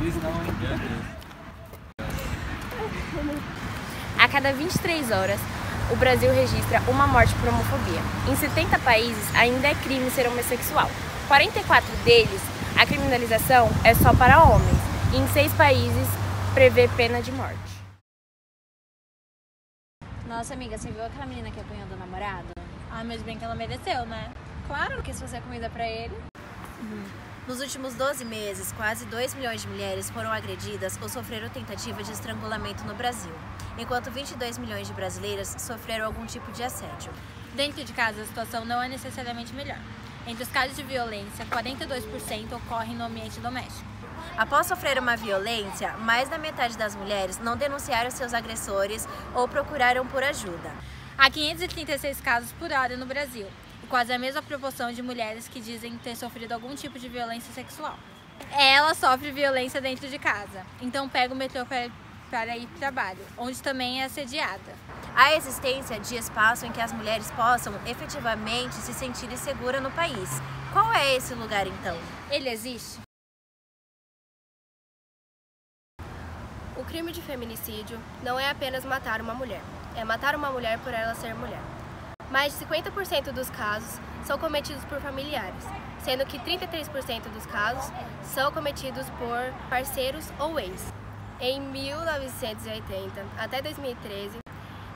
eles não, hein? A cada 23 horas, o Brasil registra uma morte por homofobia. Em 70 países, ainda é crime ser homossexual. 44 deles, a criminalização é só para homens. E em 6 países, prevê pena de morte. Nossa, amiga, você viu aquela menina que apanhou do namorado? Ah, mas bem que ela mereceu, né? Claro, quis fazer comida pra ele. Nos últimos 12 meses, quase 2 milhões de mulheres foram agredidas ou sofreram tentativa de estrangulamento no Brasil, enquanto 22 milhões de brasileiras sofreram algum tipo de assédio. Dentro de casa, a situação não é necessariamente melhor. Entre os casos de violência, 42% ocorrem no ambiente doméstico. Após sofrer uma violência, mais da metade das mulheres não denunciaram seus agressores ou procuraram por ajuda. Há 536 casos por hora no Brasil, e quase a mesma proporção de mulheres que dizem ter sofrido algum tipo de violência sexual. Ela sofre violência dentro de casa, então pega o metrô para ir para o trabalho, onde também é assediada. A existência de espaço em que as mulheres possam efetivamente se sentirem seguras no país. Qual é esse lugar, então? Ele existe? O crime de feminicídio não é apenas matar uma mulher, é matar uma mulher por ela ser mulher. Mais de 50% dos casos são cometidos por familiares, sendo que 33% dos casos são cometidos por parceiros ou ex. Em 1980 até 2013,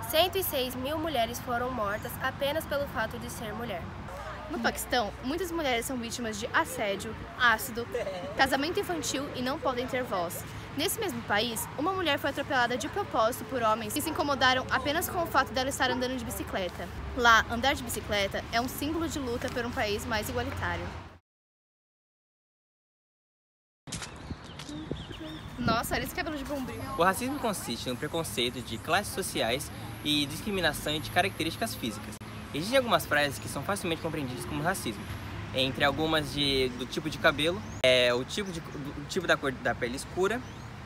106 mil mulheres foram mortas apenas pelo fato de ser mulher. No Paquistão, muitas mulheres são vítimas de assédio, ácido, casamento infantil e não podem ter voz. Nesse mesmo país, uma mulher foi atropelada de propósito por homens que se incomodaram apenas com o fato dela estar andando de bicicleta. Lá, andar de bicicleta é um símbolo de luta por um país mais igualitário. Nossa, olha esse cabelo de bombril. O racismo consiste no preconceito de classes sociais e discriminação de características físicas. Existem algumas frases que são facilmente compreendidas como racismo. Entre algumas do tipo de cabelo, o tipo da cor da pele escura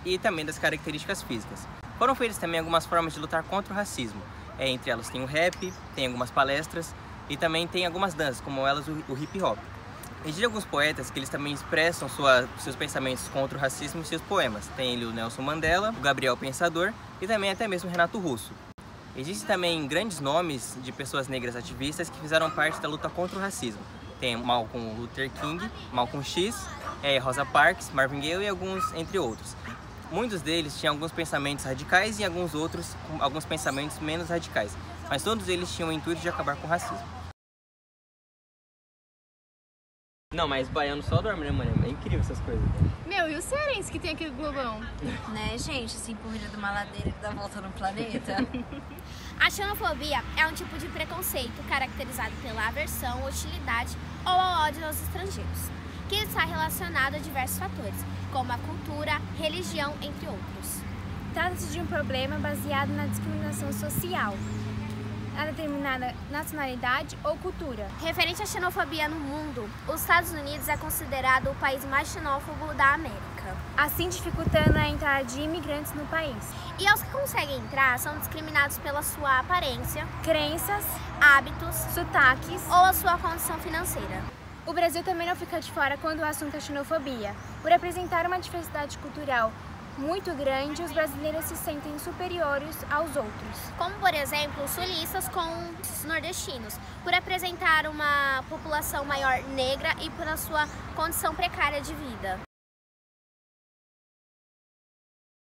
e também das características físicas. Foram feitas também algumas formas de lutar contra o racismo. Entre elas tem o rap, tem algumas palestras e também tem algumas danças, como elas o hip hop. Existem alguns poetas que eles também expressam seus pensamentos contra o racismo em seus poemas. Tem o Nelson Mandela, o Gabriel Pensador e também até mesmo o Renato Russo. Existem também grandes nomes de pessoas negras ativistas que fizeram parte da luta contra o racismo. Tem Malcolm Luther King, Malcolm X, Rosa Parks, Marvin Gaye e alguns entre outros. Muitos deles tinham alguns pensamentos radicais e alguns outros com alguns pensamentos menos radicais, mas todos eles tinham o intuito de acabar com o racismo. Não, mas baiano só dorme, né, mano? É incrível essas coisas. Meu, e o cearense que tem aquele globão? Né, gente? Assim, corrida de uma ladeira que dá volta no planeta. A xenofobia é um tipo de preconceito caracterizado pela aversão, hostilidade ou ao ódio aos estrangeiros, que está relacionado a diversos fatores, como a cultura, religião, entre outros. Trata-se de um problema baseado na discriminação social, a determinada nacionalidade ou cultura. Referente à xenofobia no mundo, os Estados Unidos é considerado o país mais xenófobo da América, assim dificultando a entrada de imigrantes no país. E aos que conseguem entrar são discriminados pela sua aparência, crenças, hábitos, sotaques ou a sua condição financeira. O Brasil também não fica de fora quando o assunto é xenofobia. Por apresentar uma diversidade cultural muito grande, os brasileiros se sentem superiores aos outros. Como, por exemplo, os sulistas com os nordestinos, por apresentar uma população maior negra e pela sua condição precária de vida.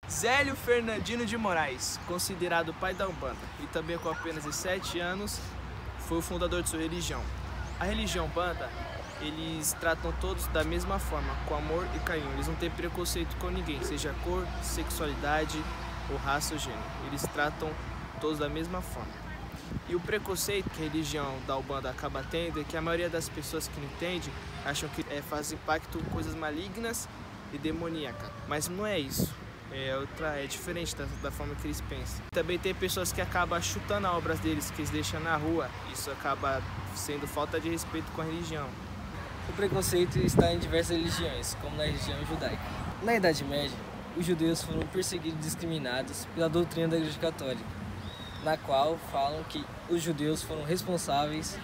Zélio Fernandino de Moraes, considerado o pai da Umbanda e também com apenas 17 anos, foi o fundador de sua religião. A religião Umbanda, eles tratam todos da mesma forma, com amor e carinho. Eles não têm preconceito com ninguém, seja cor, sexualidade ou raça ou gênero. Eles tratam todos da mesma forma. E o preconceito que a religião da Umbanda acaba tendo é que a maioria das pessoas que não entende acham que faz impacto com coisas malignas e demoníacas. Mas não é isso. É diferente da forma que eles pensam. Também tem pessoas que acabam chutando as obras deles, que eles deixam na rua. Isso acaba sendo falta de respeito com a religião. O preconceito está em diversas religiões, como na religião judaica. Na Idade Média, os judeus foram perseguidos e discriminados pela doutrina da Igreja Católica, na qual falam que os judeus foram responsáveis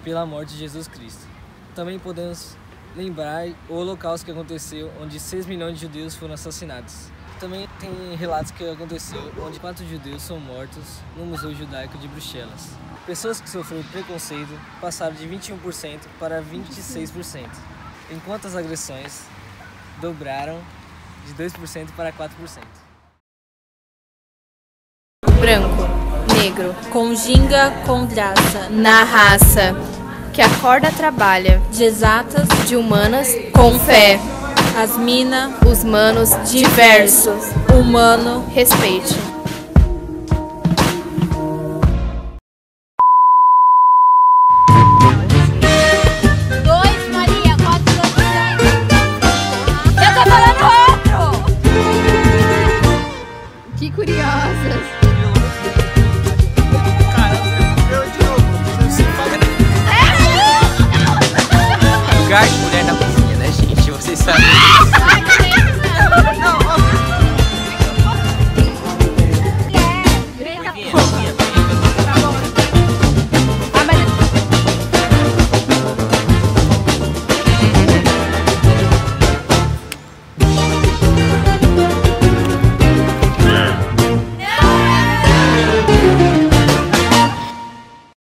pela morte de Jesus Cristo. Também podemos lembrar o holocausto que aconteceu, onde 6 milhões de judeus foram assassinados. Também tem relatos que aconteceu onde 4 judeus são mortos no Museu Judaico de Bruxelas. Pessoas que sofreram preconceito passaram de 21% para 26%, enquanto as agressões dobraram de 2% para 4%. Branco, negro, com ginga, com graça, na raça, que acorda, trabalha, de exatas, de humanas, com fé, as mina, os manos, diversos, humano, respeite. Que curiosas! Lugar de mulher na cozinha, né, gente? Vocês sabem.